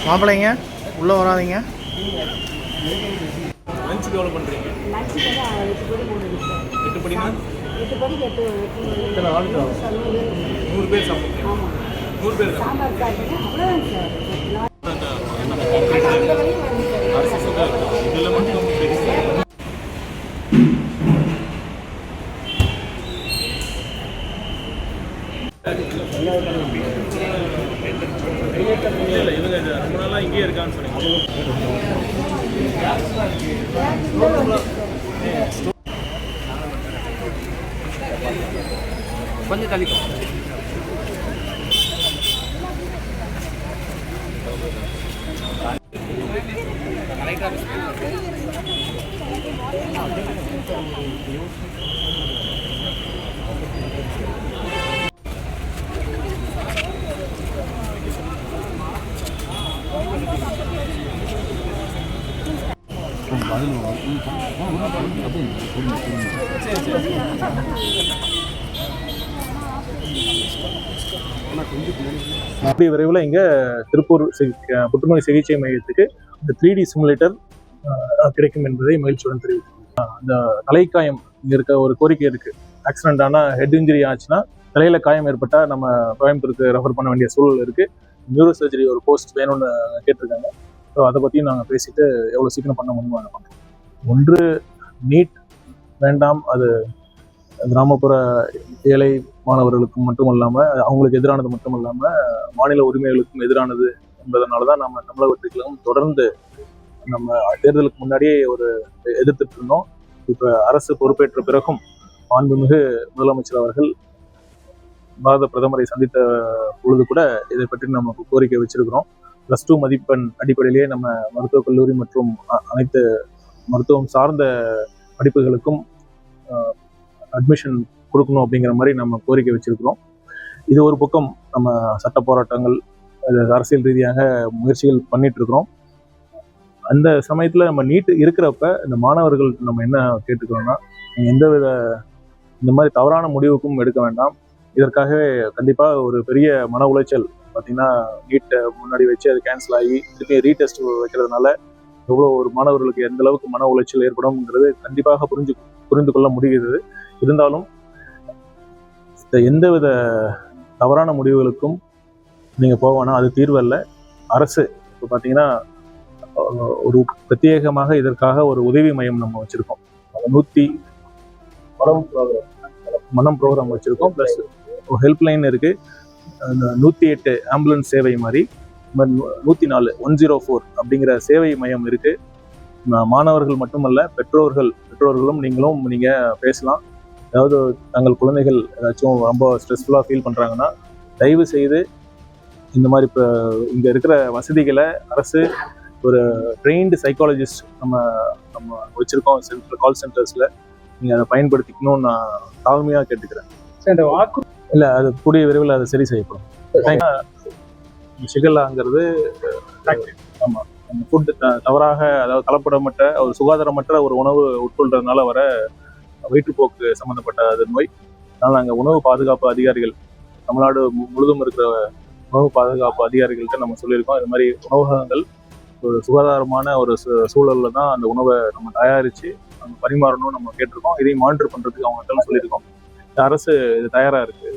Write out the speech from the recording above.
மாப்பிள்ளைங்க உள்ளே வராதிங்க. லஞ்சுக்கு எவ்வளோ பண்ணுறீங்க? லஞ்சுக்கு 8 படி போடுங்க சார். 8 படினா 8 படிக்கு 8 எத்தனை ஆள்? 100 பேர் சாப்பிடுங்க. ஆமாம். 100 பேர் தான். சாம்பார் சாப்பிட்டீங்க அவ்வளோதான் சார். அரிசி சுத்தா இதில் மட்டும் இல்லை இவங்க ரொம்ப நாளாக இங்கேயே இருக்கான்னு சொன்னீங்க. கொஞ்சம் தள்ளிக்கும். அப்படி விரைவில் இங்கே திருப்பூர் புற்றுநோய் சிகிச்சை மையத்துக்கு இந்த 3D சிமுலேட்டர் கிடைக்கும் என்பதை மகிழ்ச்சியுடன் தெரிவிக்கிறேன். அந்த தலைக்காயம் இங்கே இருக்க ஒரு கோரிக்கை இருக்குது. ஆக்சிடென்டான ஹெட் இன்ஜுரி ஆச்சுன்னா தலையில் காயம் ஏற்பட்டால் நம்ம கோயம்புத்தூருக்கு ரெஃபர் பண்ண வேண்டிய சூழல் இருக்குது. நியூரோ சர்ஜரி ஒரு போஸ்ட் வேணும்னு கேட்டிருக்காங்க. ஸோ அதை பற்றியும் நாங்கள் பேசிட்டு எவ்வளோ சீக்கிரம் பண்ண முடியுமோ அதை பண்ணுறோம். ஒன்று நீட் வேண்டாம், அது கிராமப்புற ஏழை மாணவர்களுக்கும் மட்டும் இல்லாமல் அவங்களுக்கு எதிரானது மட்டும் இல்லாமல் மாநில உரிமைகளுக்கும் எதிரானது என்பதனால தான் நம்ம தமிழகத்துக்கும் தொடர்ந்து நம்ம தேர்தலுக்கு முன்னாடியே ஒரு எதிர்த்துட்டு இருந்தோம். இப்போ அரசு பொறுப்பேற்ற பிறகும் மாண்புமிகு முதலமைச்சர் அவர்கள் பாரத பிரதமரை சந்தித்த பொழுது கூட இதை பற்றி நம்ம கோரிக்கை வச்சிருக்கிறோம். +2 மதிப்பெண் அடிப்படையிலேயே நம்ம மருத்துவக் கல்லூரி மற்றும் அனைத்து மருத்துவம் சார்ந்த படிப்புகளுக்கும் அட்மிஷன் கொடுக்கணும் அப்படிங்கிற மாதிரி நம்ம கோரிக்கை வச்சிருக்கிறோம். இது ஒரு பக்கம் நம்ம சட்ட போராட்டங்கள், அரசியல் ரீதியாக முயற்சிகள் பண்ணிட்டு இருக்கிறோம். அந்த சமயத்தில் நம்ம நீட் இருக்கிறப்ப இந்த மாணவர்கள் நம்ம என்ன கேட்டுக்கிறோம்னா, எந்தவித இந்த மாதிரி தவறான முடிவுக்கும் எடுக்க வேண்டாம். இதற்காகவே கண்டிப்பாக ஒரு பெரிய மன உளைச்சல் பார்த்தீங்கன்னா, நீட்டை முன்னாடி வச்சு அது கேன்சல் ஆகி திருப்பி ரீடெஸ்ட் வைக்கிறதுனால எவ்வளோ ஒரு மாணவர்களுக்கு எந்த அளவுக்கு மன உளைச்சல் ஏற்படும்ங்கிறது கண்டிப்பாக புரிந்து கொள்ள முடிகிறது. இருந்தாலும் எந்தவித தவறான முடிவுகளுக்கும் நீங்கள் போவேன்னா அது தீர்வல்ல. அரசு இப்போ பார்த்தீங்கன்னா ஒரு பிரத்யேகமாக இதற்காக ஒரு உதவி மையம் நம்ம வச்சுருக்கோம். 100 மனம் ப்ரோக்ராம் வச்சுருக்கோம். ப்ளஸ் ஹெல்ப்லைன் இருக்குது. 108 ஆம்புலன்ஸ் சேவை மாதிரி 104 104 அப்படிங்கிற சேவை மையம் இருக்குது. மாணவர்கள் மட்டுமல்ல, பெற்றோர்களும் நீங்கள் பேசலாம். அதாவது தங்கள் குழந்தைகள் ஏதாச்சும் ரொம்ப ஸ்ட்ரெஸ்ஃபுல்லாக ஃபீல் பண்ணுறாங்கன்னா தயவு செய்து இந்த மாதிரி இப்போ இங்கே இருக்கிற வசதிகளை அரசு ஒரு ட்ரெயின்டு சைக்காலஜிஸ்ட் நம்ம வச்சுருக்கோம் கால் சென்டர்ஸில், நீங்கள் அதை பயன்படுத்திக்கணும்னு நான் தாழ்மையாக கேட்டுக்கிறேன். இல்லை, அது கூடிய விரைவில் அதை சரி செய்யப்படும். ஷிகல்லாங்கிறது ஆமாம், அந்த ஃபுட்டு தவறாக, அதாவது கலப்படமற்ற ஒரு சுகாதாரமற்ற ஒரு உணவு உட்கொள்றதுனால வர வயிற்றுப்போக்கு சம்மந்தப்பட்ட அது நோய். அதனால் நாங்கள் உணவு பாதுகாப்பு அதிகாரிகள் தமிழ்நாடு முழுதும் இருக்கிற உணவு பாதுகாப்பு அதிகாரிகள்கிட்ட நம்ம சொல்லியிருக்கோம். இது மாதிரி உணவகங்கள் ஒரு சுகாதாரமான ஒரு சூழலில் தான் அந்த உணவை நம்ம தயாரித்து நம்ம பரிமாறணும்னு நம்ம கேட்டிருக்கோம். இதையும் மானிட்டர் பண்ணுறதுக்கு அவங்கள்ட்ட சொல்லியிருக்கோம். அரசு இது தயாராக இருக்குது.